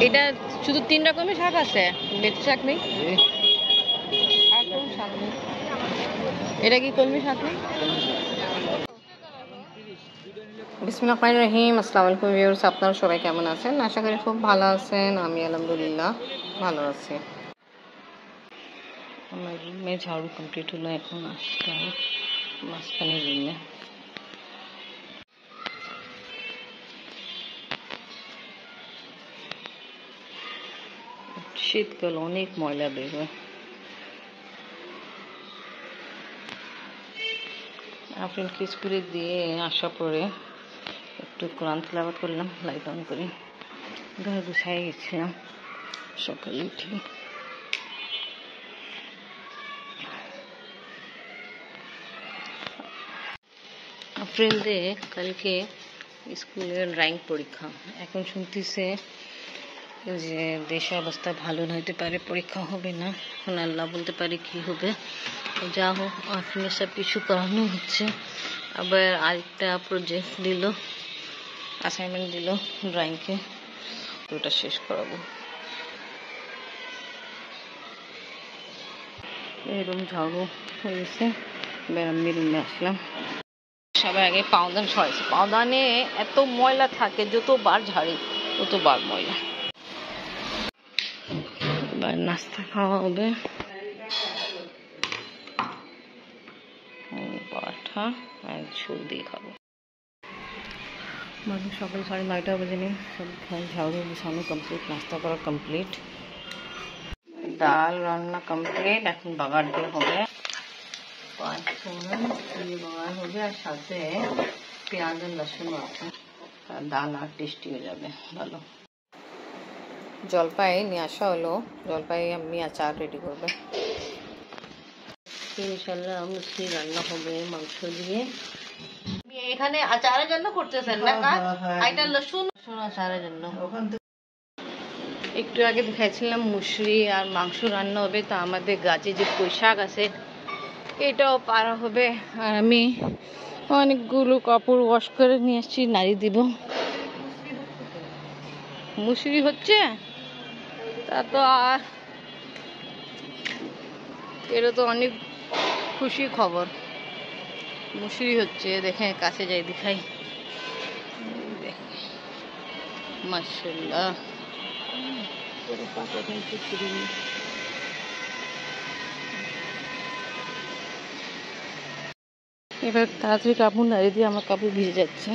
এটা শুধু 3 রকমের শাক আছে, বেত শাক নেই আর কোন শাক নেই। এটা কি কলমি শাক নেই? বিসমিল্লাহির রহিম। আসসালামু আলাইকুম ভিউয়ার্স, আপনারা সবাই কেমন আছেন? আশা করি খুব ভালো আছেন। আমি আলহামদুলিল্লাহ ভালো আছি। আমার রুমে ঝাড়ু কমপ্লিট হলো, এখন আসলাম মাঝখানে রুমে। শীতকাল, অনেক ময়লা বের হয়। আফরিনকে স্কুলে দিয়ে আসা পরে একটু কোরআন তিলাওয়াত করলাম, লাইট অন করে ঘর গুছাই গেছিলাম সকালে উঠে। আফরিনদের কালকে স্কুলের র্যাঙ্ক পরীক্ষা। এখন শুনতেছে যে দেশের অবস্থা ভালো না হতে পারে, পরীক্ষা হবে না। এখন আল্লাহ বলতে পারে কি হবে। যা হোক, আফরিনের সব কিছু করানো হচ্ছে। আবার আরেকটা প্রজেক্ট দিল, অ্যাসাইনমেন্ট দিল ড্রয়িংকে, তো ওটা শেষ করাবো। এই রুম ঝাড়ু হয়ে গেছে, আমি রুমে আসলাম। সবাই আগে পাওদান সরাইছে। পাওদানে এত ময়লা থাকে, যতবার ঝাড়ি ততবার ময়লা। এবার নাস্তা খাওয়া হবে, পাঠা আর ঝোল দিয়ে খাবো। মানে সকাল 9:30 বাজে নেই, সব ঝাড়ু বিছানো কমপ্লিট, নাস্তা করা কমপ্লিট, ডাল রান্না কমপ্লিট। এখন বাগার দিয়ে হবে, 5 বাগার হবে, আর সাথে পেঁয়াজ আর লসুন আছে। ডাল আর টেস্টি হয়ে যাবে ভালো। জলপাই নিয়ে আসা হলো, জলপাই আমি আচার রেডি করবে। ইনশাল্লাহ মুসলি রান্না হবে মাংস দিয়ে। এখানে আচারের জন্য করতেছেন না? এটা লসুন আচারের জন্য। একটু আগে দেখাইছিলাম মুসলি আর মাংস রান্না হবে। তো আমাদের গাছে যে পুঁই শাক আছে এটাও পারা হবে। আর আমি অনেকগুলো কাপড় ওয়াশ করে নিয়ে আসছি, নাড়ি দিব। মুসলি হচ্ছে, তা তো আর এটা তো অনেক খুশি খবর। মুসলি হচ্ছে, দেখেন কাছে যাই দেখাই, মাশাআল্লাহ। এবার তাড়াতাড়ি কাপড় নাড়িয়ে দিয়ে আমার কাপড় ভিজে যাচ্ছে।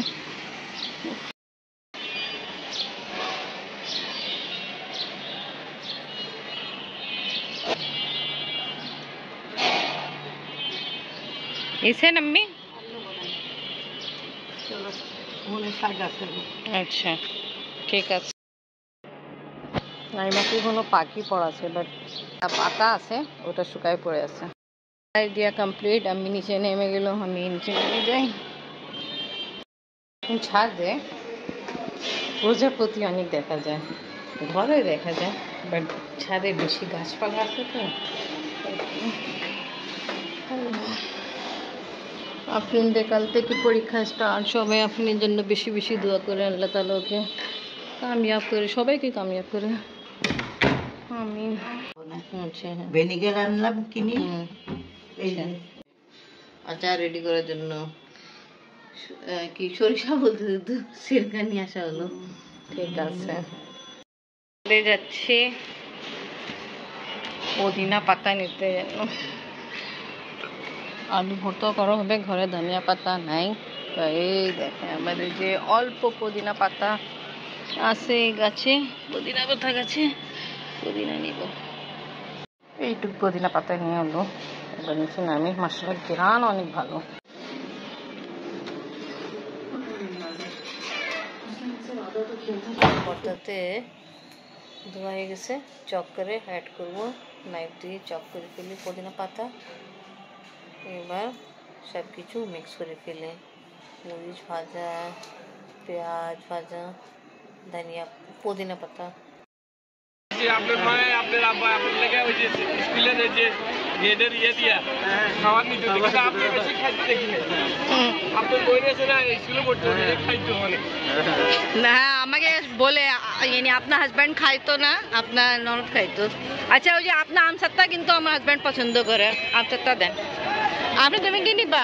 এসে নাম্মি আচ্ছা ঠিক আছে। নাইমাকে কোনো পাখি পড়াছে, বাট পাতা আছে, ওটা শুকায় পড়ে আছে। দিয়া কমপ্লিট, আমি নিচে নেমে গেল, আমি নিচে নেমে যাই। ছাদে প্রজাপতি অনেক দেখা যায়, ঘরে দেখা যায়, বাট ছাদে বেশি গাছপালা আছে তো। আফরিনদের কাল থেকে পরীক্ষা স্টার্ট, সবাই আফরিনের জন্য বেশি বেশি দোয়া করে, আল্লাহ তাআলা ওকে কামিয়াব করে, সবাইকে কামিয়াব করে। আমি ভিনেগার আনলাম কিনে, আচার রেডি করার জন্য। কি সরিষা বলতে তো সিরকা নিয়ে আসা হলো। ঠিক আছে, যাচ্ছি পুদিনা পাতা নিতে। আলু ভর্তা করা হবে, ঘরে ধনিয়া পাতা নাই। তো এই দেখেন আমাদের যে অল্প পুদিনা পাতা আছে গাছে, পুদিনা পাতা গাছে, পুদিনা নিব। এইটুক পুদিনা পাতা নিয়ে হলো, এবার নিচে নামি। মাশাআল্লাহ ঘ্রাণ অনেক ভালো। ভর্তাতে ধোয়া হয়ে গেছে, চপ করে অ্যাড করবো। নাইফ দিয়ে চপ করে ফেলি পুদিনা পাতা। এবার সব কিছু মিক্স করে ফেলে, মরিচ ভাজা, পেঁয়াজ ভাজা, ধনিয়া, পুদিনা পাতা। এদের ইয়ে দিয়া খাওয়ার নিতে কিন্তু আপনি বেশি খাইতে দেখিনি আপনার বই রয়েছে না স্কুলে পড়তে খাইতো মানে না আমাকে বলে আপনার হাজব্যান্ড খাইতো না আপনার ননদ খাইতো আচ্ছা ওই যে আপনার আমসত্তা কিন্তু আমার হাজব্যান্ড পছন্দ করে আমসত্তা দেন আপনি তুমি কি নিবা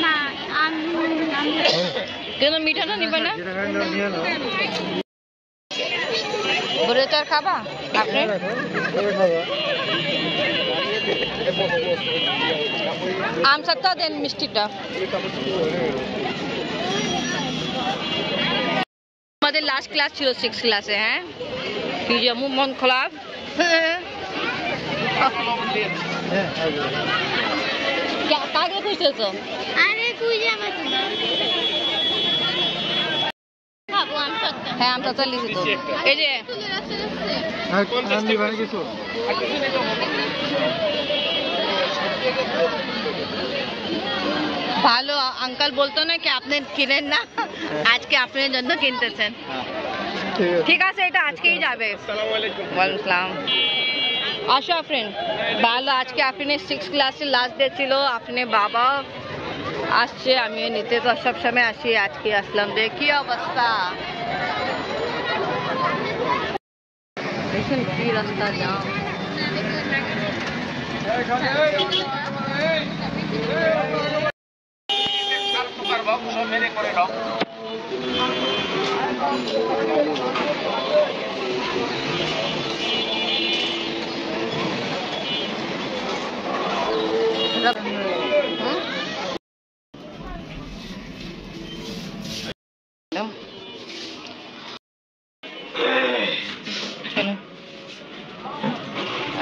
না কেন মিঠাটা নিবে না বলে তো আর খাবা আপনি আমসত্তা দেন মিষ্টিটা আমাদের লাস্ট ক্লাস ছিল 6 ক্লাসে হ্যাঁ কি যে মন খারাপ কাকে খুঁজতেছো আরে খুঁজে পাচ্ছি না খাবো আমসত্তা হ্যাঁ আমসত্তা লিখি তো এই যে ভালো আঙ্কাল বলতো না কি আপনি কিনেন না আজকে আপনার জন্য কিনতেছেন ঠিক আছে এটা আজকেই যাবে আসসালামু আলাইকুম ওয়ালাইকুম আসসালাম আসো আফরিন ভালো আজকে আফরিনের 6 ক্লাসের লাস্ট ডে ছিল আফরিনের বাবা আসছে আমিও নিতে তো সবসময় আসি আজকে আসলাম দেখি অবস্থা দেখুন কি রাস্তা জাম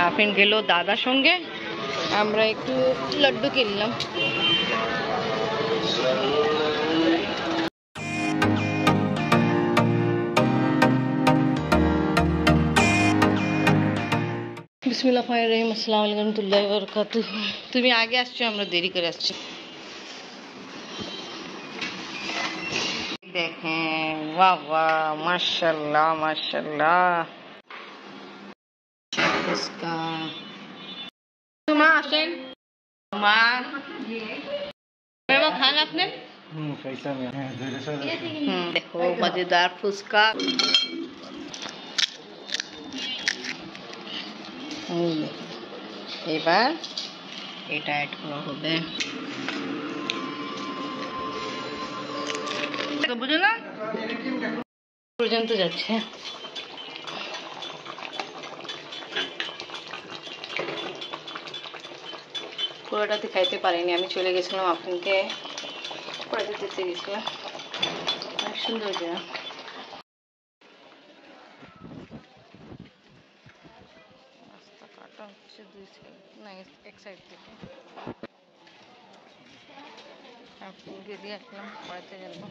আফরিন গেল দাদার সঙ্গে আমরা একটু লাড্ডু কিনলাম বিসমিল্লাহির রহমানির রহিম আসসালামু আলাইকুম ওয়া রাহমাতুল্লাহি ওয়া বারাকাতুহু তুমি আগে আসছো আমরা দেরি করে আসছি দেখেন বাহ বাহ মাশাআল্লাহ মাশাআল্লাহ इसका मা আসেন মা মেমা খান আপনি দেখো মজেদার ফুচকা এবার এটা অ্যাড করা হবে বুঝো না পর্যন্ত যাচ্ছে পুরোটাতে খাইতে পারিনি আমি চলে গেছিলাম আপনাকে পড়াতে দিতে গেছিলাম অনেক সুন্দর জায়গা রাস্তা কাটা হচ্ছে দুই সাইড না এক সাইড থেকে আপনাকে দিয়ে আসলাম পড়াতে যাবো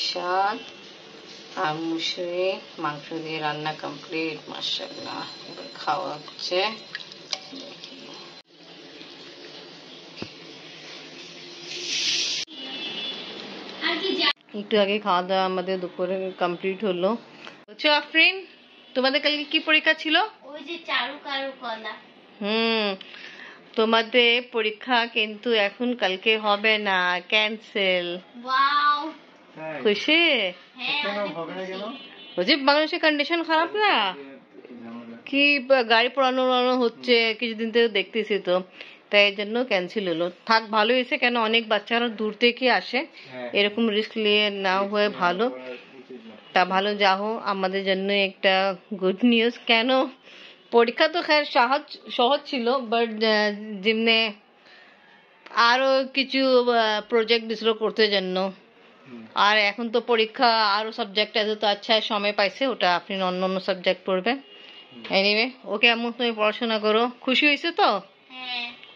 শাক আর মুসুরি মাংস দিয়ে রান্না কমপ্লিট মাশাআল্লাহ এবার খাওয়া হচ্ছে একটু আগে খাওয়া দাওয়া আমাদের দুপুরে কমপ্লিট হলো বুঝছো আফরিন তোমাদের কালকে কি পরীক্ষা ছিল ওই যে চারুকলা তোমাদের পরীক্ষা কিন্তু এখন কালকে হবে না ক্যান্সেল ওয়াও খুশি বুঝি বাংলাদেশের কন্ডিশন খারাপ না কি গাড়ি পোড়ানো হচ্ছে কিছুদিন থেকে দেখতেছি তো তাই এই জন্য ক্যান্সেল হলো থাক ভালো হয়েছে কেন অনেক বাচ্চারা দূর থেকে আসে এরকম রিস্ক নিয়ে না হয়ে ভালো তা ভালো যাও আমাদের জন্য একটা গুড নিউজ কেন পরীক্ষা তো খের সহজ ছিল বাট যেমনি আরো কিছু প্রজেক্ট দিছিল করতে জন্য আর এখন তো পরীক্ষা আরো সাবজেক্ট আছে তো আচ্ছা সময় পাইছে ওটা আপনি অন্য অন্য সাবজেক্ট পড়বেন এনিওয়ে ওকে এমন তুমি পড়াশোনা করো খুশি হয়েছে তো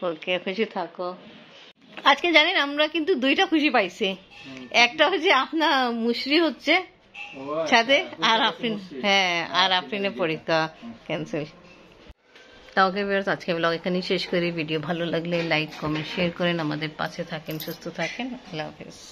ওকে খুশি থাকো আজকে জানেন আমরা কিন্তু দুইটা খুশি পাইছি একটা হচ্ছে আপনার মুশরি হচ্ছে সাথে আর আফরিন হ্যাঁ আর আফরিনের পরীক্ষা ক্যান্সেল তা ওকে ভিউয়ার্স আজকে ব্লগ এখানেই শেষ করি ভিডিও ভালো লাগলে লাইক কমেন্ট শেয়ার করেন আমাদের পাশে থাকেন সুস্থ থাকেন আল্লাহ হাফেজ